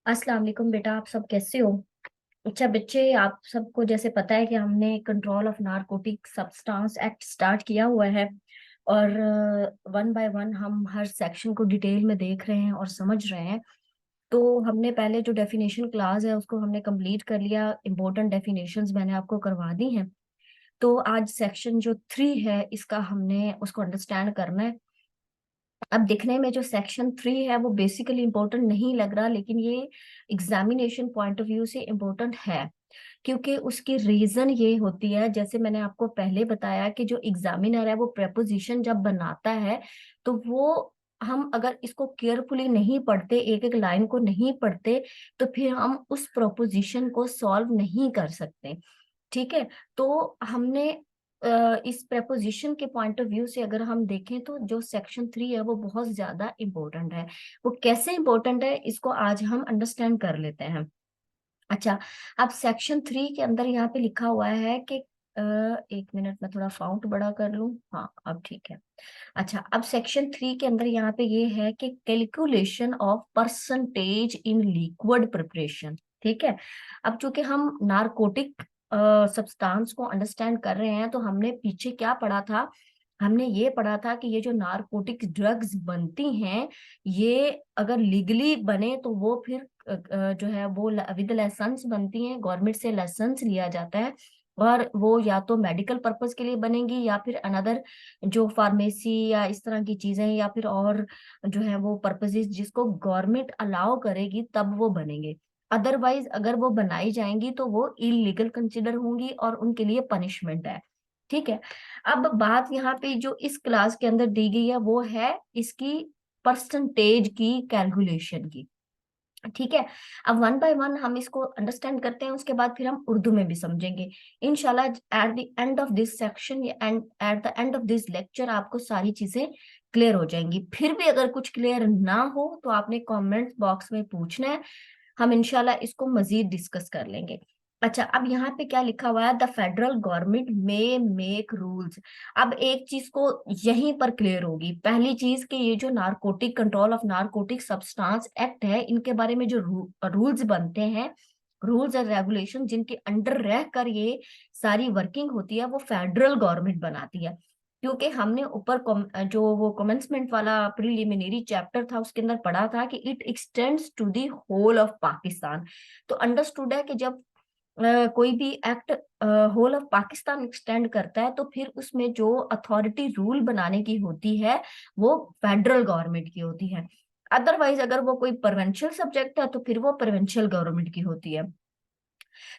अस्सलाम वालेकुम बेटा, आप सब कैसे हो? अच्छा बच्चे, आप सबको जैसे पता है कि हमने control of narcotic substance act start किया हुआ है। और वन बाय वन हम हर सेक्शन को डिटेल में देख रहे हैं और समझ रहे हैं। तो हमने पहले जो डेफिनेशन क्लास है उसको हमने कंप्लीट कर लिया। इंपॉर्टेंट डेफिनेशंस मैंने आपको करवा दी हैं। तो आज सेक्शन जो 3 है इसका हमने उसको अंडरस्टैंड करना है। अब दिखने में जो सेक्शन 3 है वो बेसिकली इंपॉर्टेंट नहीं लग रहा, लेकिन ये एग्जामिनेशन पॉइंट ऑफ व्यू से इम्पोर्टेंट है। क्योंकि उसकी रीजन ये होती है, जैसे मैंने आपको पहले बताया कि जो एग्जामिनर है वो प्रपोजिशन जब बनाता है तो वो हम अगर इसको केयरफुली नहीं पढ़ते, एक एक लाइन को नहीं पढ़ते, तो फिर हम उस प्रोपोजिशन को सॉल्व नहीं कर सकते। ठीक है। तो हमने इस preposition के पॉइंट ऑफ व्यू से अगर हम देखें तो जो सेक्शन 3 है वो बहुत ज्यादा इंपॉर्टेंट है। वो कैसे इंपॉर्टेंट है इसको आज हम अंडरस्टैंड कर लेते हैं। अच्छा, अब सेक्शन 3 के अंदर यहाँ पे लिखा हुआ है कि एक मिनट में थोड़ा फाउंट बड़ा कर लूं। हाँ, अब ठीक है। अच्छा, अब सेक्शन 3 के अंदर यहाँ पे ये है कि calculation of percentage in liquid preparation. ठीक है। अब चूंकि हम नारकोटिक सब्सटेंस को अंडरस्टैंड कर रहे हैं तो हमने पीछे क्या पढ़ा था? हमने ये पढ़ा था कि ये जो नारकोटिक ड्रग्स बनती हैं, ये अगर लीगली बने तो वो फिर जो है वो विद लाइसेंस बनती हैं, गवर्नमेंट से लाइसेंस लिया जाता है। और वो या तो मेडिकल पर्पस के लिए बनेंगी या फिर अनदर जो फार्मेसी या इस तरह की चीजें, या फिर और जो है वो पर्पसेस जिसको गवर्नमेंट अलाउ करेगी तब वो बनेंगे। अदरवाइज अगर वो बनाई जाएंगी तो वो इलीगल कंसिडर होंगी और उनके लिए पनिशमेंट है। ठीक है। अब बात यहाँ पे जो इस क्लास के अंदर दी गई है वो है इसकी परसेंटेज की कैलकुलेशन की। ठीक है। अब वन बाय वन हम इसको अंडरस्टैंड करते हैं, उसके बाद फिर हम उर्दू में भी समझेंगे इंशाल्लाह। At the end of this section या and at the end of this lecture आपको सारी चीजें क्लियर हो जाएंगी। फिर भी अगर कुछ क्लियर ना हो तो आपने कमेंट बॉक्स में पूछना है, हम इंशाल्लाह इसको मजीद डिस्कस कर लेंगे। अच्छा, अब यहाँ पे क्या लिखा हुआ है? The federal government may make rules. अब एक चीज को यहीं पर क्लियर होगी। पहली चीज कि ये जो narcotic control of narcotic substance act है, इनके बारे में जो रूल्स बनते हैं, रूल्स और रेगुलेशन जिनके अंडर रह कर ये सारी वर्किंग होती है, वो फेडरल गवर्नमेंट बनाती है। क्योंकि हमने ऊपर जो वो कमेंसमेंट वाला प्रिलिमिनरी चैप्टर था उसके अंदर पढ़ा था कि it extends to the whole of Pakistan. तो अंडरस्टूड है कि जब कोई भी act whole of Pakistan extend करता है तो फिर उसमें जो अथॉरिटी रूल बनाने की होती है वो फेडरल गवर्नमेंट की होती है। अदरवाइज अगर वो कोई प्रोविंशियल सब्जेक्ट है तो फिर वो प्रोविंशियल गवर्नमेंट की होती है।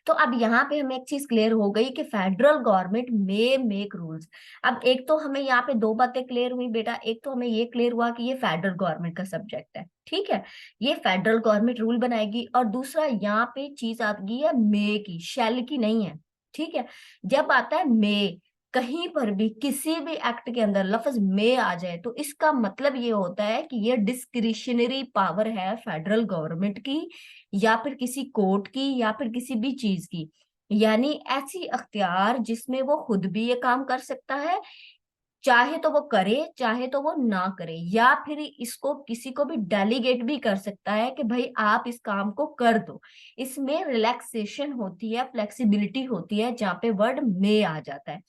तो अब यहाँ पे हमें एक चीज क्लियर हो गई कि federal government may make rules. अब एक तो हमें यहाँ पे दो बातें क्लियर हुई बेटा। एक तो हमें ये क्लियर हुआ कि ये फेडरल गवर्नमेंट का सब्जेक्ट है। ठीक है, ये फेडरल गवर्नमेंट रूल बनाएगी। और दूसरा यहाँ पे चीज आती है मे की, शैल की नहीं है। ठीक है। जब आता है मे, कहीं पर भी किसी भी एक्ट के अंदर लफ्ज मे आ जाए तो इसका मतलब ये होता है कि ये डिस्क्रिशनरी पावर है फेडरल गवर्नमेंट की, या फिर किसी कोर्ट की, या फिर किसी भी चीज की। यानी ऐसी अख्तियार जिसमें वो खुद भी ये काम कर सकता है, चाहे तो वो करे चाहे तो वो ना करे, या फिर इसको किसी को भी डेलीगेट भी कर सकता है कि भाई आप इस काम को कर दो। इसमें रिलैक्सेशन होती है, फ्लेक्सिबिलिटी होती है, जहाँ पे वर्ड मे आ जाता है।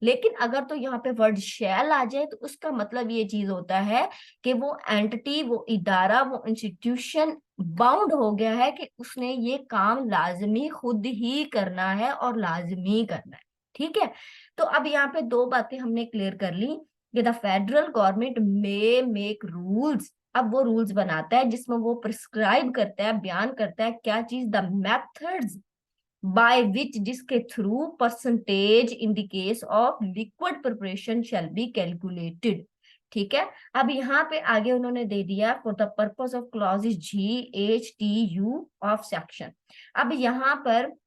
लेकिन अगर तो यहाँ पे वर्ड शैल आ जाए तो उसका मतलब ये चीज होता है कि वो एंटिटी, वो इदारा, वो इंस्टीट्यूशन बाउंड हो गया है कि उसने ये काम लाजमी खुद ही करना है और लाजमी करना है। ठीक है। तो अब यहाँ पे दो बातें हमने क्लियर कर ली कि the federal government may make rules. अब वो रूल्स बनाता है जिसमें वो प्रिस्क्राइब करता है, बयान करता है क्या चीज? द मेथड्स बाय विच, जिसके through percentage in the case of liquid preparation shall be calculated. ठीक है। अब यहाँ पे आगे उन्होंने दे दिया for the purpose of clauses G, H, T, U of section. अब यहाँ पर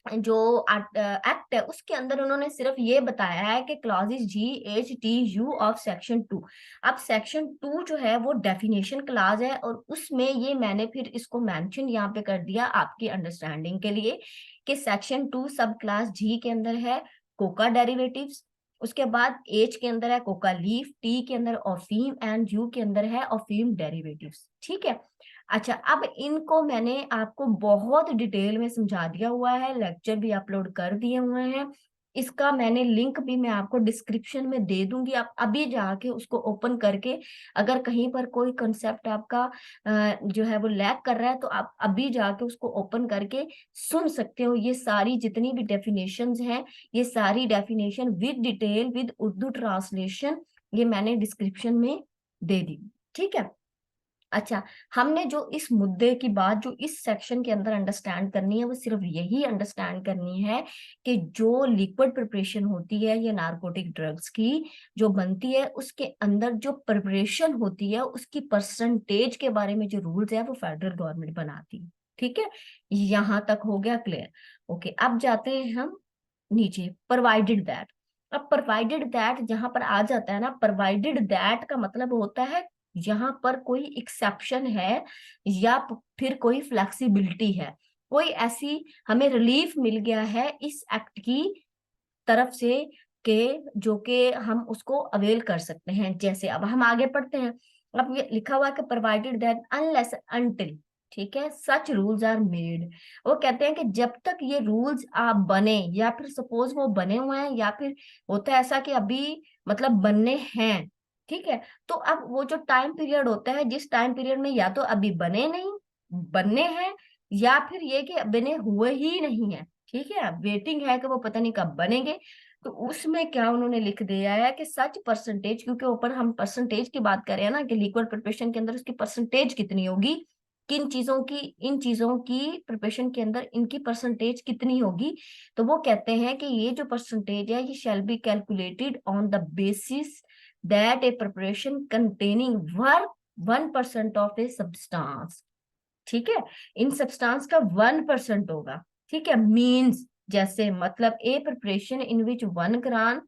जो एक्ट है उसके अंदर उन्होंने सिर्फ ये बताया है कि clauses G, H, T, U of section 2। अब सेक्शन 2 जो है वो डेफिनेशन क्लाज है, और उसमें ये मैंने फिर इसको मेंशन यहाँ पे कर दिया आपकी अंडरस्टैंडिंग के लिए कि सेक्शन 2 सब क्लास जी के अंदर है कोका डेरिवेटिव्स, उसके बाद एच के अंदर है कोका लीफ, टी के अंदर अफीम एंड यू के अंदर है अफीम डेरिवेटिव्स। ठीक है। अच्छा, अब इनको मैंने आपको बहुत डिटेल में समझा दिया हुआ है, लेक्चर भी अपलोड कर दिए हुए हैं। इसका मैंने लिंक भी मैं आपको डिस्क्रिप्शन में दे दूंगी, आप अभी जाके उसको ओपन करके, अगर कहीं पर कोई कंसेप्ट आपका जो है वो लैक कर रहा है, तो आप अभी जाके उसको ओपन करके सुन सकते हो। ये सारी जितनी भी डेफिनेशंस हैं, ये सारी definition with detail with Urdu translation, ये मैंने डिस्क्रिप्शन में दे दी। ठीक है। अच्छा, हमने जो इस मुद्दे की बात जो इस सेक्शन के अंदर अंडरस्टैंड करनी है, वो सिर्फ यही अंडरस्टैंड करनी है कि जो लिक्विड प्रिपरेशन होती है ये नारकोटिक ड्रग्स की जो बनती है, उसके अंदर जो प्रिपरेशन होती है उसकी परसेंटेज के बारे में जो रूल्स है वो फेडरल गवर्नमेंट बनाती है। ठीक है, यहां तक हो गया क्लियर। ओके, अब जाते हैं हम नीचे, प्रोवाइडेड दैट। अब प्रोवाइडेड दैट जहां पर आ जाता है ना, प्रोवाइडेड दैट का मतलब होता है यहाँ पर कोई एक्सेप्शन है या फिर कोई फ्लेक्सिबिलिटी है, कोई ऐसी हमें रिलीफ मिल गया है इस एक्ट की तरफ से के जो कि हम उसको अवेल कर सकते हैं। जैसे अब हम आगे पढ़ते हैं, अब ये लिखा हुआ है कि प्रोवाइडेड दैट अनलेस अनटिल, ठीक है, सच रूल्स आर मेड। वो कहते हैं कि जब तक ये रूल्स आप बने, या फिर सपोज वो बने हुए हैं, या फिर होता है ऐसा कि अभी मतलब बनने हैं। ठीक है, तो अब वो जो टाइम पीरियड होता है, जिस टाइम पीरियड में या तो अभी बने नहीं, बनने हैं, या फिर ये कि बने हुए ही नहीं है, ठीक है, वेटिंग है कि वो पता नहीं कब बनेंगे, तो उसमें क्या उन्होंने लिख दिया है कि सच परसेंटेज, क्योंकि ऊपर हम परसेंटेज की बात कर रहे हैं ना कि लिक्विड प्रिपरेशन के अंदर उसकी परसेंटेज कितनी होगी, किन चीजों की, इन चीजों की प्रिपरेशन के अंदर इनकी परसेंटेज कितनी होगी। तो वो कहते हैं कि ये जो परसेंटेज है ये shall be calculated on the basis that a preparation containing 1% of a substance. ठीक है, इन सब्सटेंस का 1% होगा। ठीक है, मीन्स जैसे मतलब a preparation in which 1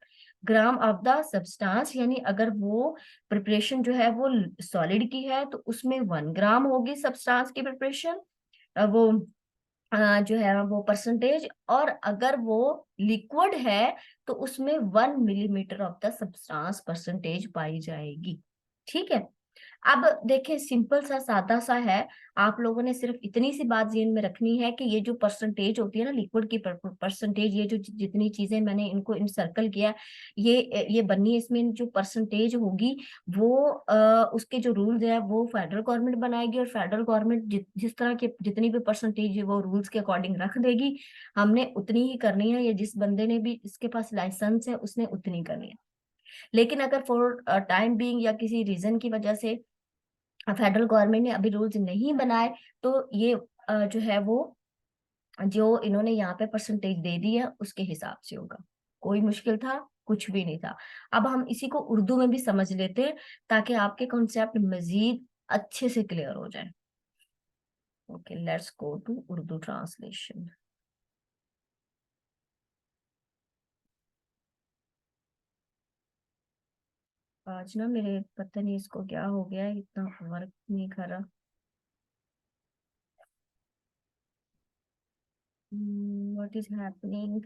gram of the substance, यानी अगर वो प्रिपरेशन जो है वो सॉलिड की है तो उसमें 1 ग्राम होगी सब्सटेंस की प्रिपरेशन, वो जो है वो परसेंटेज, और अगर वो लिक्विड है तो उसमें 1 millimetre of the substance percentage पाई जाएगी। ठीक है, अब देखें, सिंपल सा सादा सा है, आप लोगों ने सिर्फ इतनी सी बात ज़हन में रखनी है कि ये जो परसेंटेज होती है ना लिक्विड की परसेंटेज, ये जो जितनी चीजें मैंने इनको इनसर्कल किया, ये बननी है, इसमें जो परसेंटेज होगी वो उसके जो रूल्स है वो फेडरल गवर्नमेंट बनाएगी, और फेडरल गवर्नमेंट जिस तरह के जितनी भी परसेंटेज है वो रूल्स के अकॉर्डिंग रख देगी, हमने उतनी ही करनी है, या जिस बंदे ने भी इसके पास लाइसेंस है उसने उतनी करनी है। लेकिन अगर फॉर टाइम बीइंग या किसी रीजन की वजह से फेडरल गवर्नमेंट ने अभी रूल्स नहीं बनाए, तो ये जो है वो जो इन्होंने यहाँ पे परसेंटेज दे दी है उसके हिसाब से होगा। कोई मुश्किल था? कुछ भी नहीं था। अब हम इसी को उर्दू में भी समझ लेते हैं ताकि आपके कॉन्सेप्ट मजीद अच्छे से क्लियर हो जाए। Okay, let's go to Urdu translation. आज ना मेरे पता नहीं इसको क्या हो गया है, इतना वर्क नहीं कर रहा। What is happening.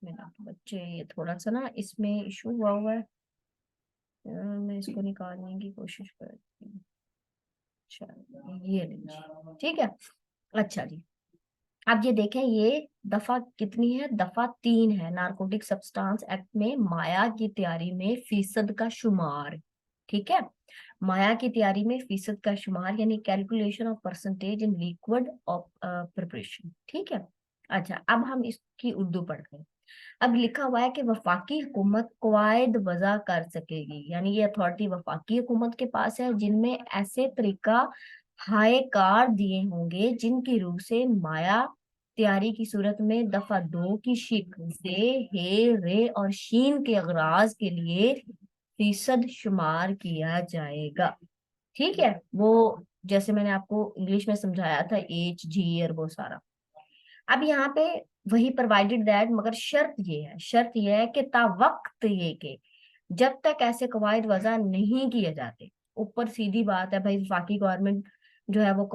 मेरा बच्चे, ये थोड़ा सा ना इसमें इशू हुआ है। मैं इसको निकालने की कोशिश करती हूँ। अच्छा, ये लीजिए, ठीक है। अच्छा जी, अब ये देखें, ये दफा कितनी है, दफा 3 है, नारकोटिक सब्सटेंस एक्ट में माया की तैयारी में फीसद का शुमार। ठीक है, माया की तैयारी में फीसद का शुमार, यानी calculation of percentage in liquid of preparation. ठीक है। अच्छा, अब हम इसकी उर्दू पढ़ते हैं। अब लिखा हुआ है कि वफाकी हुकूमत कवायद वजह कर सकेगी, यानी ये अथॉरिटी वफाकी हुकूमत के पास है, जिनमें ऐसे तरीका हाय कार दिए होंगे जिनकी रूह से माया तैयारी की सूरत में दफा 2 की शिक से हे रे और शीन के अगराज के लिए फीसद शुमार किया जाएगा। ठीक है, वो जैसे मैंने आपको इंग्लिश में समझाया था, एच जी और वो सारा। अब यहाँ पे वही प्रोवाइडेड दैट, मगर शर्त ये है कि ता वक्त ये के जब तक ऐसे कवायद वजह नहीं किए जाते, ऊपर सीधी बात है भाई, वफाकी गवर्नमेंट जो है वो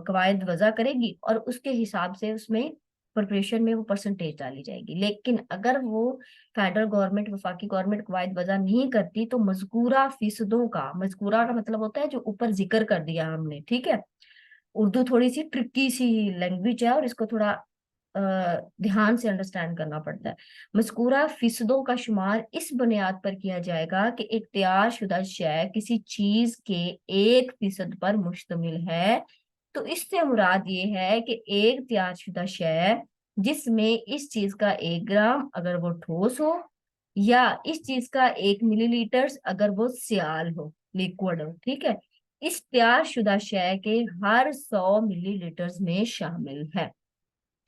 कवायद वजा करेगी और उसके हिसाब से उसमें प्रिपरेशन में वो परसेंटेज डाली जाएगी। लेकिन अगर वो फेडरल गवर्नमेंट, वफाकी गवर्नमेंट कवायद वजह नहीं करती तो मजकूरा फीसदों का, मजकूरा का मतलब होता है जो ऊपर जिक्र कर दिया हमने, ठीक है। उर्दू थोड़ी सी ट्रिकी सी लैंग्वेज है और इसको थोड़ा ध्यान से अंडरस्टैंड करना पड़ता है। मज़कूरा फीसदों का शुमार इस बुनियाद पर किया जाएगा कि एक तैयार शुदा शय किसी चीज के 1% पर मुश्तमिल है। तो इससे मुराद ये है कि एक तैयार शुदा शय जिसमें इस चीज का 1 ग्राम अगर वो ठोस हो, या इस चीज का 1 मिलीलीटर अगर वो सियाल हो, लिक्विड हो, ठीक है, इस तैयार शुदा शय के हर 100 मिलीलीटर में शामिल है।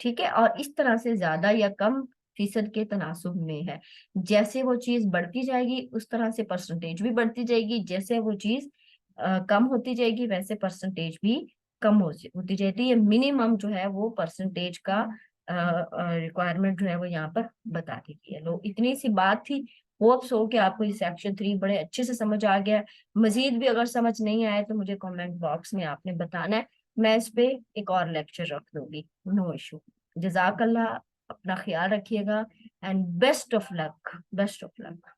ठीक है, और इस तरह से ज्यादा या कम फीसद के तनासुब में है। जैसे वो चीज बढ़ती जाएगी उस तरह से परसेंटेज भी बढ़ती जाएगी, जैसे वो चीज कम होती जाएगी वैसे परसेंटेज भी कम होती जाएगी। ये मिनिमम जो है वो परसेंटेज का रिक्वायरमेंट जो है वो यहाँ पर बता दी गई है। लो, इतनी सी बात थी। होप्स हो कि आपको ये सेक्शन 3 बड़े अच्छे से समझ आ गया है। मजीद भी अगर समझ नहीं आया तो मुझे कमेंट बॉक्स में आपने बताना है, मैं इस पे एक और लेक्चर रख दूंगी, नो इशू। जजाकल्ला, अपना ख्याल रखिएगा and best of luck, best of luck.